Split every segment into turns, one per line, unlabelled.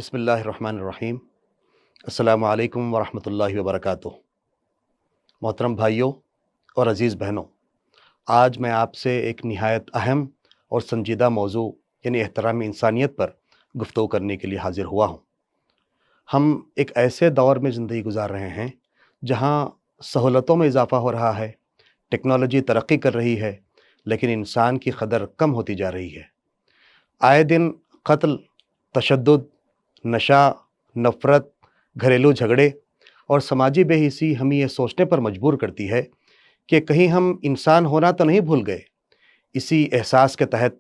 बिस्मिल्लाहिर्रहमानिर्रहीम। अस्सलामु अलैकुम वरहमतुल्लाहि वबरकातुह। मोहतरम भाइयों और अज़ीज़ बहनों, आज मैं आपसे एक निहायत अहम और संजीदा मौजू यानी एहतराम इंसानियत पर गुफ्तगू करने के लिए हाज़िर हुआ हूँ। हम एक ऐसे दौर में ज़िंदगी गुजार रहे हैं जहाँ सहूलतों में इजाफ़ा हो रहा है, टेक्नोलॉजी तरक्की कर रही है, लेकिन इंसान की क़दर कम होती जा रही है। आए दिन कत्ल, तशद्दुद, नशा, नफ़रत, घरेलू झगड़े और समाजी बेहिसी हमें यह सोचने पर मजबूर करती है कि कहीं हम इंसान होना तो नहीं भूल गए। इसी एहसास के तहत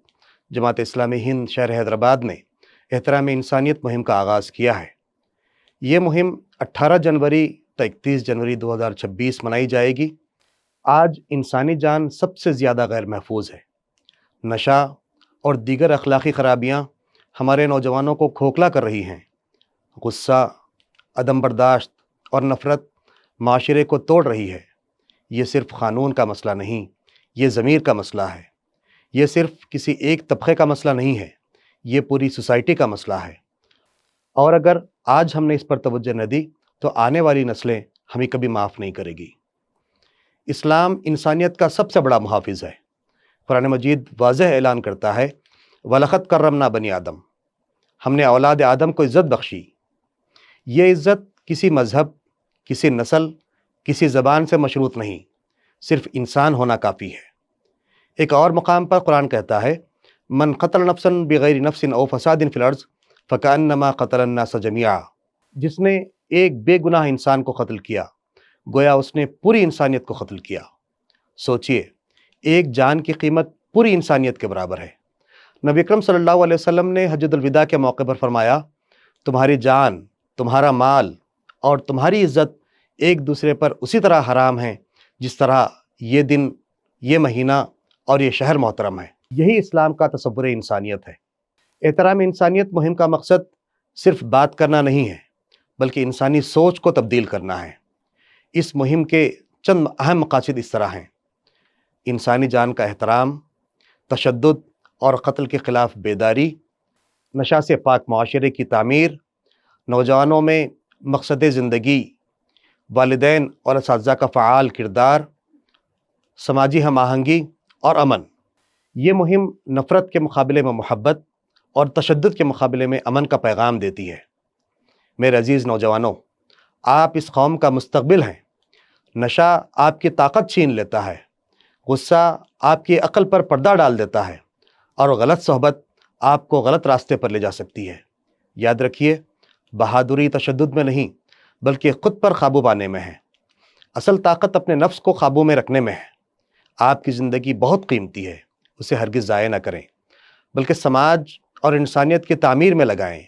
जमात इस्लामी हिंद शहर हैदराबाद ने एहतराम इंसानियत मुहिम का आगाज़ किया है। ये मुहिम 18 जनवरी तो 31 जनवरी 2026 मनाई जाएगी। आज इंसानी जान सबसे ज़्यादा गैर महफूज है। नशा और दीगर अखलाक़ी ख़राबियाँ हमारे नौजवानों को खोखला कर रही हैं। गुस्सा, अदम बर्दाश्त और नफ़रत माशरे को तोड़ रही है। ये सिर्फ़ क़ानून का मसला नहीं, ये ज़मीर का मसला है। ये सिर्फ़ किसी एक तबक़े का मसला नहीं है, ये पूरी सोसाइटी का मसला है। और अगर आज हमने इस पर तवज्जो न दी तो आने वाली नस्लें हमें कभी माफ़ नहीं करेगी। इस्लाम इंसानियत का सबसे बड़ा मुहाफ़िज़ है। कुरान मजीद वाज़ेह ऐलान करता है, वलक़द कर्रमना बनी आदम, हमने औलाद आदम को इज़्ज़त बख्शी। ये इज़्ज़त किसी मज़हब, किसी नस्ल, किसी ज़बान से मशरूत नहीं, सिर्फ़ इंसान होना काफ़ी है। एक और मकाम पर कुरान कहता है, मन क़तल नफ्सन बिग़ैरि नफ्सिन औ फ़सादिन फ़िल अर्ज़ फ़कअन्नमा क़तलन नास जमीआ। जिसने एक बेगुनाह इंसान को कत्ल किया, गोया उसने पूरी इंसानियत को कत्ल किया। सोचिए, एक जान की कीमत पूरी इंसानियत के बराबर है। नबी अकरम सल्लल्लाहु अलैहि वसल्लम ने हज्जतुल विदा के मौके पर फरमाया, तुम्हारी जान, तुम्हारा माल और तुम्हारी इज़्ज़त एक दूसरे पर उसी तरह हराम है जिस तरह ये दिन, ये महीना और ये शहर मोहतरम है। यही इस्लाम का तसव्वुर इंसानियत है। एहतराम इंसानियत मुहिम का मकसद सिर्फ बात करना नहीं है, बल्कि इंसानी सोच को तब्दील करना है। इस मुहिम के चंद अहम मकासद इस तरह हैं: इंसानी जान का एहतराम, तशद्दुद और क़त्ल के ख़िलाफ़ बेदारी, नशा से पाक माशरे की तामीर, नौजवानों में मकसद ज़िंदगी, वालिदैन और असातिज़ा का फ़आल किरदार, समाजी हम आहंगी और अमन। ये मुहिम नफ़रत के मुकाबले में मोहब्बत और तशद्दुद के मुकाबले में अमन का पैगाम देती है। मेरे अज़ीज़ नौजवानों, आप इस कौम का मुस्तक़बिल हैं। नशा आपकी ताकत छीन लेता है, गुस्सा आपकी अक़ल पर पर्दा डाल देता है और गलत सोहबत आपको गलत रास्ते पर ले जा सकती है। याद रखिए, बहादुरी तशद्दुद में नहीं, बल्कि ख़ुद पर काबू पाने में है। असल ताकत अपने नफ्स को काबू में रखने में है। आपकी ज़िंदगी बहुत कीमती है, उसे हरगिज़ ज़ाया न करें, बल्कि समाज और इंसानियत की तामीर में लगाएं।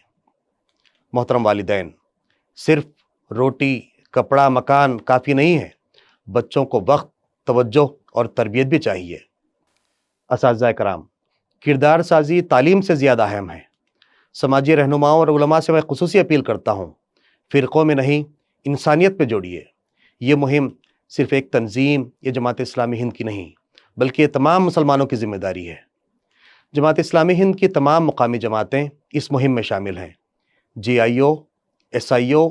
मोहतरम वालिदैन, सिर्फ रोटी, कपड़ा, मकान काफ़ी नहीं है, बच्चों को वक्त, तवज्जो और तरबियत भी चाहिए। असातिज़ा कराम, किरदार साजी तालीम से ज़्यादा अहम है। समाजी रहनुमाओं और उलमा से मैं ख़ुसूसी अपील करता हूँ, फ़िरक़ों में नहीं, इंसानियत पे जोड़िए। ये मुहिम सिर्फ़ एक तंजीम या जमात इस्लामी हिंद की नहीं, बल्कि ये तमाम मुसलमानों की ज़िम्मेदारी है। जमात इस्लामी हिंद की तमाम मुकामी जमातें इस मुहिम में शामिल हैं। GIO, SIO,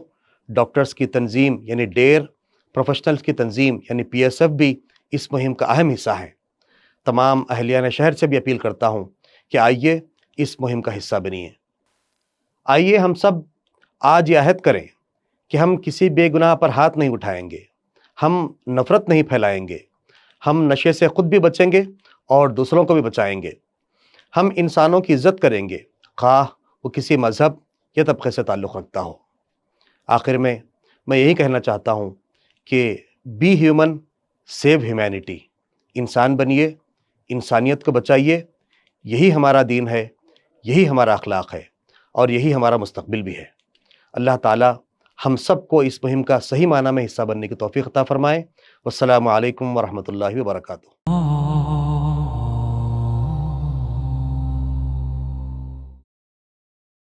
डॉक्टर्स की तंजीम यानी डेर, प्रोफेशनल्स की तंजीम यानी PSF भी इस मुहिम का अहम हिस्सा है। तमाम अहलियान शहर से भी अपील करता हूँ कि आइए इस मुहिम का हिस्सा बनिए। आइए हम सब आज ये अहद करें कि हम किसी बेगुनाह पर हाथ नहीं उठाएंगे, हम नफ़रत नहीं फैलाएंगे, हम नशे से ख़ुद भी बचेंगे और दूसरों को भी बचाएंगे। हम इंसानों की इज़्ज़त करेंगे, ख़्वाह वो किसी मज़हब या तबक़े से ताल्लुक़ रखता हो। आखिर में मैं यही कहना चाहता हूँ कि बी ह्यूमन, सेव ह्यूमैनिटी। इंसान बनिए, इंसानियत को बचाइए। यही हमारा दीन है, यही हमारा अखलाक है और यही हमारा मुस्तक़बिल भी है। अल्लाह ताला हम सब को इस मुहिम का सही माना में हिस्सा बनने की तौफ़ीक़ अता फ़रमाए। वस्सलामु अलैकुम वरहमतुल्लाहि वबरकातुहू।